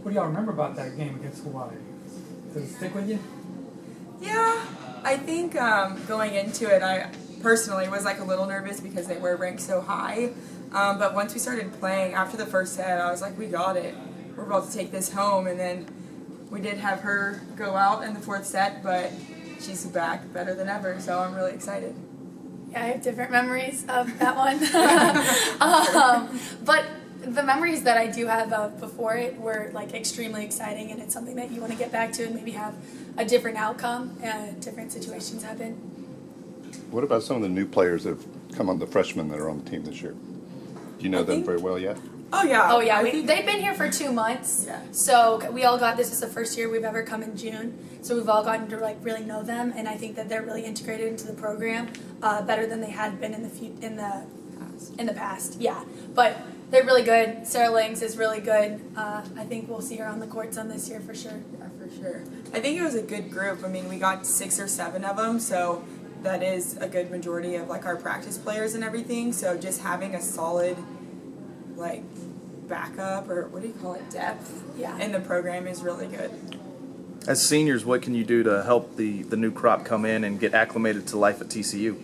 What do y'all remember about that game against Hawaii? Does it stick with you? Yeah, I think going into it, I personally was like a little nervous because they were ranked so high. But once we started playing, after the first set, I was like, we got it. We're about to take this home. And then we did have her go out in the fourth set, but she's back better than ever, so I'm really excited. Yeah, I have different memories of that one. But the memories that I do have of before it were like extremely exciting, and it's something that you want to get back to and maybe have a different outcome and different situations happen. What about some of the new players that have come on, the freshmen that are on the team this year? Do you know them very well yet? Oh yeah. Oh yeah, they've been here for 2 months. Yeah. So we all got, this is the first year we've ever come in June. So we've all gotten to like really know them, and I think that they're really integrated into the program better than they had been in the past. Yeah, but they're really good. Sarah Langs is really good. I think we'll see her on the court some this year for sure. Yeah, for sure. I think it was a good group. I mean, we got 6 or 7 of them, so that is a good majority of like our practice players and everything. So just having a solid like backup, or what do you call it, depth, in the program is really good. As seniors, what can you do to help the new crop come in and get acclimated to life at TCU?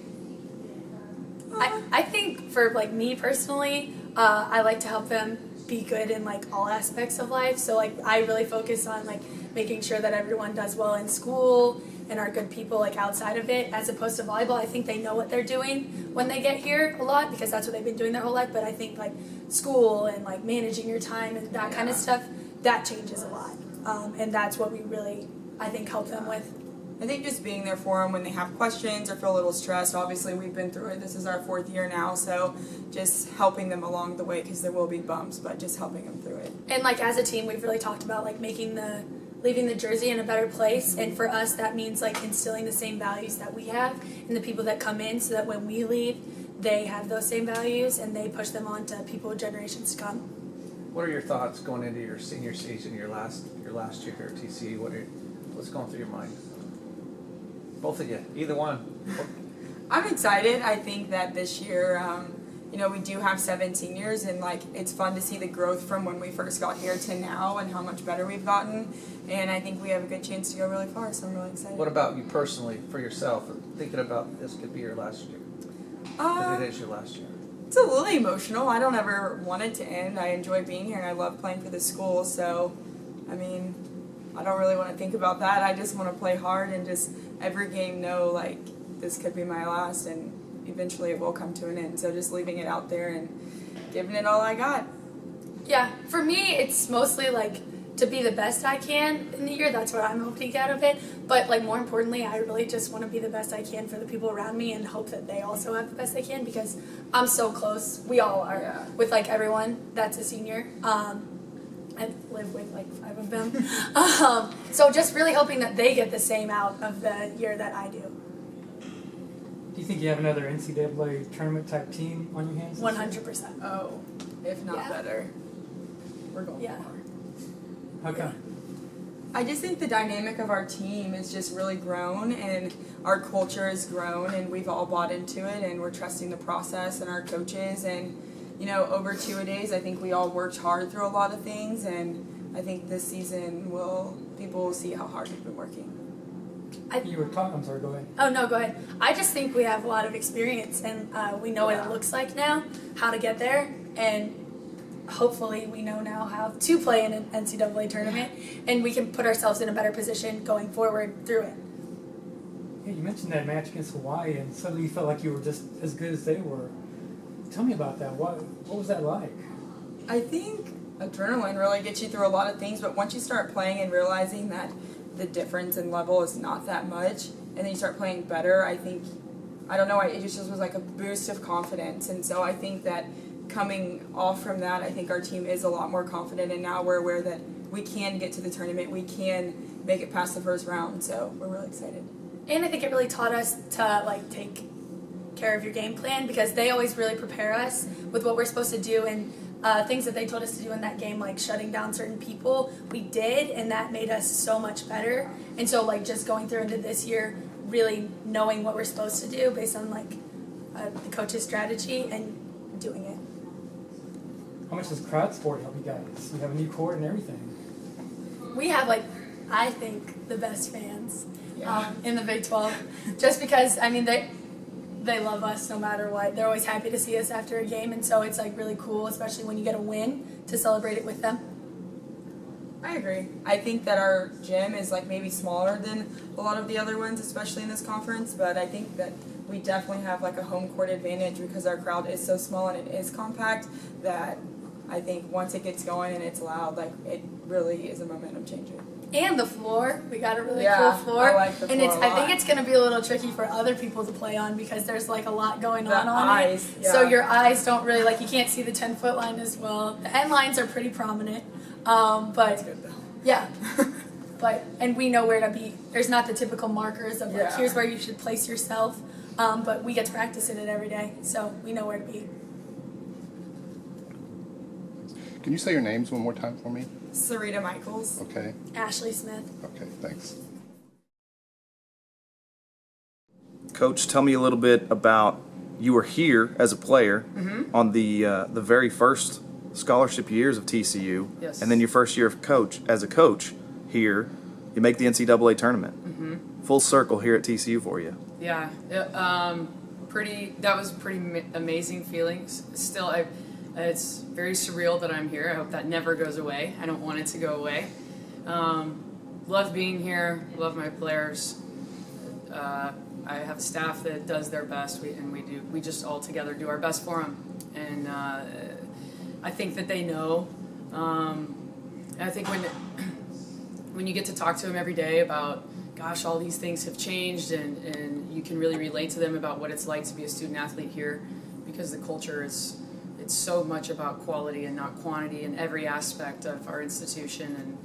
I think for like me personally, I like to help them be good in like all aspects of life. So like I really focus on like making sure that everyone does well in school and are good people like outside of it, as opposed to volleyball. I think they know what they're doing when they get here a lot because that's what they've been doing their whole life. But I think like school and like managing your time and that kind of stuff, that changes a lot. And that's what we really, I think, help them with. I think just being there for them when they have questions or feel a little stressed. Obviously, we've been through it. This is our 4th year now, so just helping them along the way, because there will be bumps, but just helping them through it. And like as a team, we've really talked about like leaving the jersey in a better place, and for us that means like instilling the same values that we have in the people that come in, so that when we leave, they have those same values and they push them on to people generations to come. What are your thoughts going into your senior season, your last year here at TCU? What's going through your mind? Both of you, either one. I'm excited. I think that this year, we do have 7 seniors, and like it's fun to see the growth from when we first got here to now and how much better we've gotten. And I think we have a good chance to go really far, so I'm really excited. What about you personally, for yourself, thinking about this could be your last year? Because it is your last year. It's a little emotional. I don't ever want it to end. I enjoy being here, and I love playing for the school. So, I mean, I don't really want to think about that. I just want to play hard and just every game know like this could be my last, and eventually it will come to an end. So just leaving it out there and giving it all I got. Yeah, for me, it's mostly like to be the best I can in the year. That's what I'm hoping to get out of it. But like more importantly, I really just want to be the best I can for the people around me and hope that they also have the best they can, because I'm so close. We all are with like everyone that's a senior. I live with like 5 of them. So just really hoping that they get the same out of the year that I do. Do you think you have another NCAA tournament type team on your hands? 100%. Oh, if not better. We're going Yeah. hard. How come? I just think the dynamic of our team is just really grown, and our culture has grown, and we've all bought into it, and we're trusting the process and our coaches. And over 2-a-days, I think we all worked hard through a lot of things, and I think this season people will see how hard we've been working. You were talking. I'm sorry. Go ahead. Oh no, go ahead. I just think we have a lot of experience, and we know what it looks like now, how to get there, and hopefully we know now how to play in an NCAA tournament, and we can put ourselves in a better position going forward through it. Yeah, you mentioned that match against Hawaii, and suddenly you felt like you were just as good as they were. Tell me about that. What was that like? I think adrenaline really gets you through a lot of things, but once you start playing and realizing that the difference in level is not that much, and then you start playing better, I don't know, it just was like a boost of confidence. And so I think that coming off from that, I think our team is a lot more confident, and now we're aware that we can get to the tournament, we can make it past the first round, so we're really excited. And I think it really taught us to like take care of your game plan, because they always really prepare us with what we're supposed to do, and things that they told us to do in that game, like shutting down certain people, we did, and that made us so much better. And so like just going through into this year, really knowing what we're supposed to do based on like the coach's strategy and doing it. How much does crowd support help you guys? You have a new court and everything. we have I think the best fans Yeah. in the Big 12, just because I mean they love us no matter what. They're always happy to see us after a game, and so it's really cool, especially when you get a win, to celebrate it with them. I agree. I think that our gym is maybe smaller than a lot of the other ones, especially in this conference, but I think that we definitely have a home court advantage because our crowd is so small and it is compact that I think once it gets going and it's loud, it really is a momentum changer. And the floor, we got a really Yeah, cool floor. I like the and floor a I think lot. it's going to be a little tricky for other people to play on because there's a lot going The on eyes, it. yeah. So your eyes don't really you can't see the 10-foot line as well. The end lines are pretty prominent, but That's good though. yeah. And we know where to be. There's not the typical markers of Yeah. here's where you should place yourself. But we get to practice in it every day, so we know where to be. Can you say your names one more time for me? Sarita Mikals. Okay. Ashley Smith. Okay, thanks. Coach, tell me a little bit about you were here as a player on the very first scholarship years of TCU, Yes. and then your first year of coach here. You make the NCAA tournament. Full circle here at TCU for you. Yeah, that was pretty amazing feelings. Still, it's very surreal that I'm here. I hope that never goes away. I don't want it to go away. Love being here. Love my players. I have a staff that does their best. We just all together do our best for them, and I think that they know. And I think when you get to talk to them every day about, gosh, all these things have changed, and you can really relate to them about what it's like to be a student athlete here, because the culture it's so much about quality and not quantity in every aspect of our institution.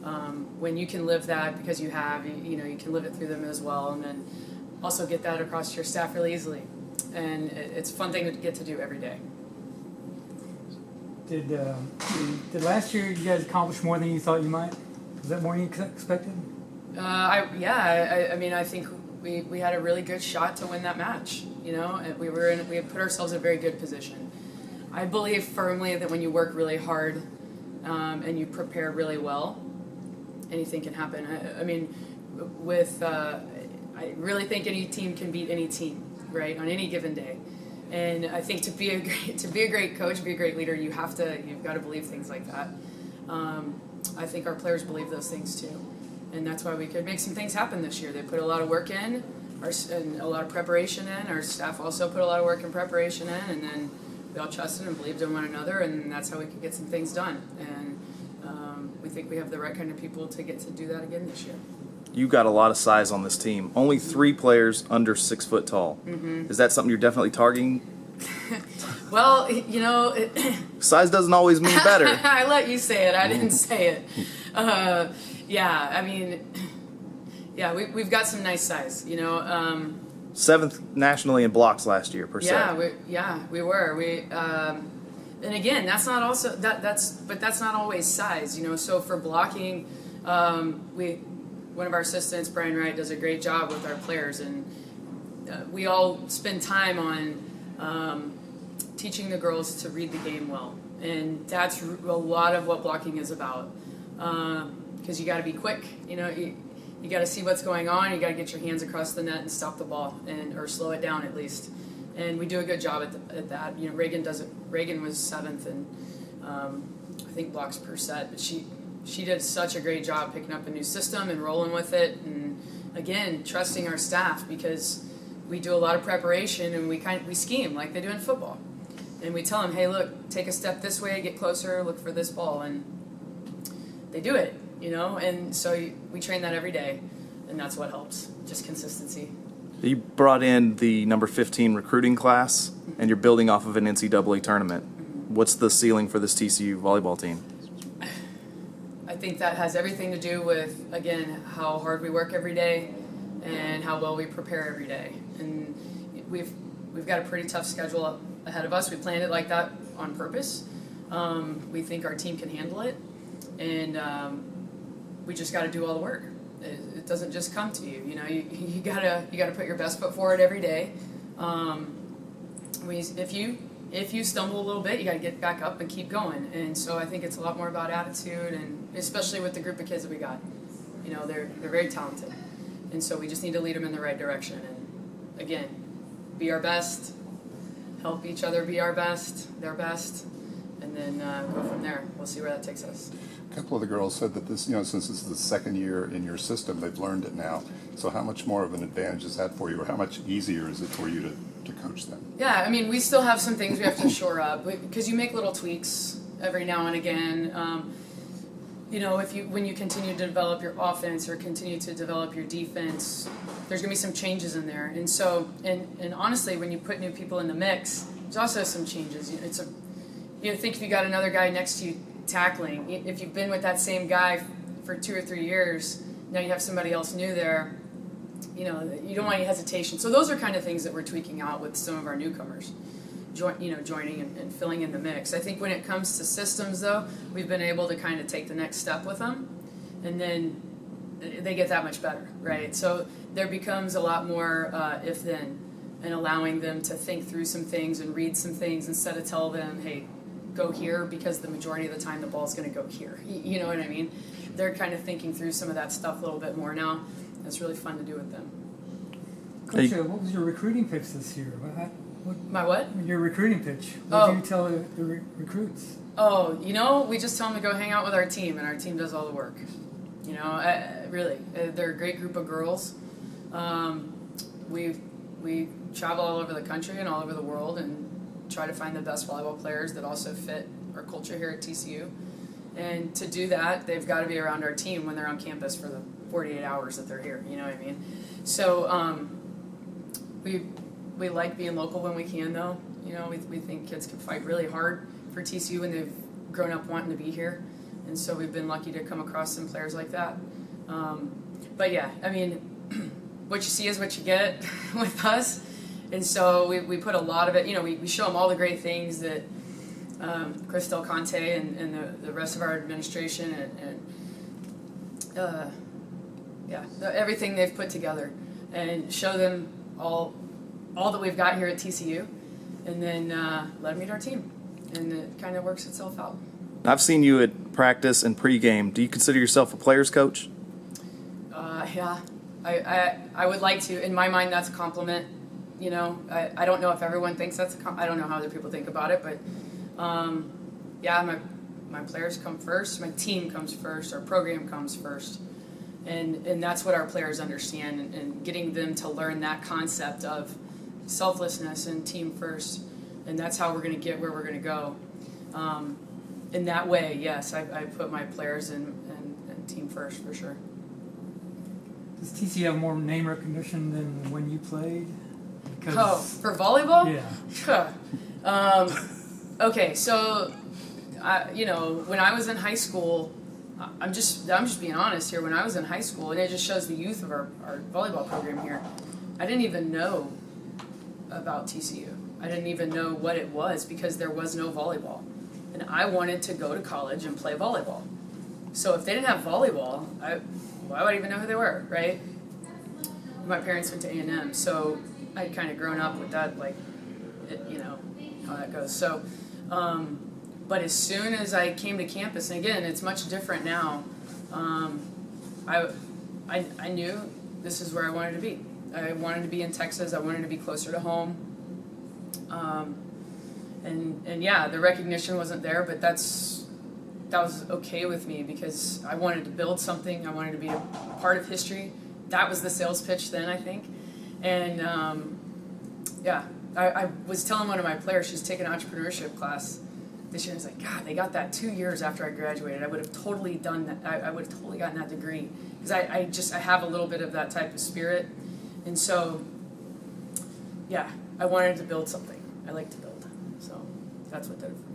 And when you can live that because you can live it through them as well, and then also get that across to your staff really easily. And it's a fun thing to get to do every day. Did last year you guys accomplish more than you thought you might? Was that more than you expected? I mean, I think we had a really good shot to win that match. And we had put ourselves in a very good position. I believe firmly that when you work really hard and you prepare really well, anything can happen. I really think any team can beat any team, right, on any given day. And I think to be a great coach, be a great leader, you've got to believe things like that. I think our players believe those things too, and that's why we could make some things happen this year. They put a lot of work in, and a lot of preparation in. Our staff also put a lot of work and preparation in, and then we all trusted and believed in one another, and that's how we could get some things done. And we think we have the right kind of people to get to do that again this year. You got a lot of size on this team. Only 3 players under 6 foot tall. Is that something you're definitely targeting? Well, Size doesn't always mean better. I let you say it. I didn't say it. We've got some nice size. 7th nationally in blocks last year per se. We were. And again, that's not also but that's not always size. So for blocking, one of our assistants, Brian Wright, does a great job with our players, and we all spend time on teaching the girls to read the game well, and that's a lot of what blocking is about. Because you got to be quick, you got to see what's going on. You got to get your hands across the net and stop the ball, or slow it down at least. And we do a good job at that. Reagan does it. Reagan was 7th, and I think blocks per set, but she did such a great job picking up a new system and rolling with it, and again trusting our staff, because we do a lot of preparation and we scheme like they do in football, and we tell them, hey, look, take a step this way, get closer, look for this ball, and they do it, and so we train that every day, and that's what helps, just consistency. You brought in the number 15 recruiting class, and you're building off of an NCAA tournament. What's the ceiling for this TCU volleyball team? I think that has everything to do with, again, how hard we work every day and how well we prepare every day. And we've got a pretty tough schedule ahead of us. We planned it like that on purpose. We think our team can handle it, and we just got to do all the work. It doesn't just come to you. You gotta put your best foot forward every day. If if you stumble a little bit, you got to get back up and keep going. And so I think it's a lot more about attitude, and especially with the group of kids that we got. You know, they're very talented, and so we just need to lead them in the right direction. And again, be our best, help each other be our best, their best, and then go from there. We'll see where that takes us. A couple of the girls said that this, you know, since this is the second year in your system, they've learned it now. So how much more of an advantage is that for you, or how much easier is it for you to coach them? Yeah, I mean, we still have some things we have to shore up because you make little tweaks every now and again. You know, when you continue to develop your offense or continue to develop your defense, there's gonna be some changes in there. And so, and honestly, when you put new people in the mix, there's also some changes. Think if you got another guy next to you tackling, if you've been with that same guy for 2 or 3 years, now you have somebody else new there, you know, you don't want any hesitation. So those are kind of things that we're tweaking out with some of our newcomers, joining and filling in the mix. I think when it comes to systems, though, we've been able to kind of take the next step with them, and then they get that much better, right? So there becomes a lot more if-then, and allowing them to think through some things and read some things instead of tell them, hey, go here, because the majority of the time the ball's going to go here. You know what I mean? They're kind of thinking through some of that stuff a little bit more now. It's really fun to do with them. Coach, what was your recruiting pitch this year? My what? Your recruiting pitch. What do you tell the recruits? Oh, we just tell them to go hang out with our team, and our team does all the work. You know, really, they're a great group of girls. We travel all over the country and all over the world and try to find the best volleyball players that also fit our culture here at TCU. And to do that, they've got to be around our team when they're on campus for the 48 hours that they're here, you know what I mean? So we like being local when we can, though. You know, we think kids can fight really hard for TCU when they've grown up wanting to be here. And so we've been lucky to come across some players like that. But yeah, I mean, what you see is what you get with us. And so we put a lot of it, we show them all the great things that Chris Del Conte and the rest of our administration and everything they've put together, and show them all that we've got here at TCU, and then let them meet our team, and it kind of works itself out. I've seen you at practice and pregame. Do you consider yourself a player's coach? Yeah, I would like to. In my mind, that's a compliment. I don't know if everyone thinks that's I don't know how other people think about it, but my players come first, my team comes first, our program comes first, and that's what our players understand, and getting them to learn that concept of selflessness and team first, and that's how we're going to get where we're going to go. In that way, yes, I put my players and team first for sure. Does TCU have more name recognition than when you played? For volleyball? Yeah. Okay, so when I was in high school, I'm just being honest here. When I was in high school, and it just shows the youth of our volleyball program here, I didn't even know about TCU. I didn't even know what it was because there was no volleyball, and I wanted to go to college and play volleyball. So if they didn't have volleyball, why would I even know who they were, right? My parents went to A&M, so I'd kind of grown up with that, how that goes. So, but as soon as I came to campus, and again, it's much different now, I knew this is where I wanted to be. I wanted to be in Texas. I wanted to be closer to home. And yeah, the recognition wasn't there, but that was okay with me because I wanted to build something. I wanted to be a part of history. That was the sales pitch then, I think. And I was telling one of my players, she's taking an entrepreneurship class this year, and I was like, God, they got that 2 years after I graduated. I would have totally done that. I would have totally gotten that degree because I have a little bit of that type of spirit. And so, yeah, I wanted to build something. I like to build. So that's what did it for me.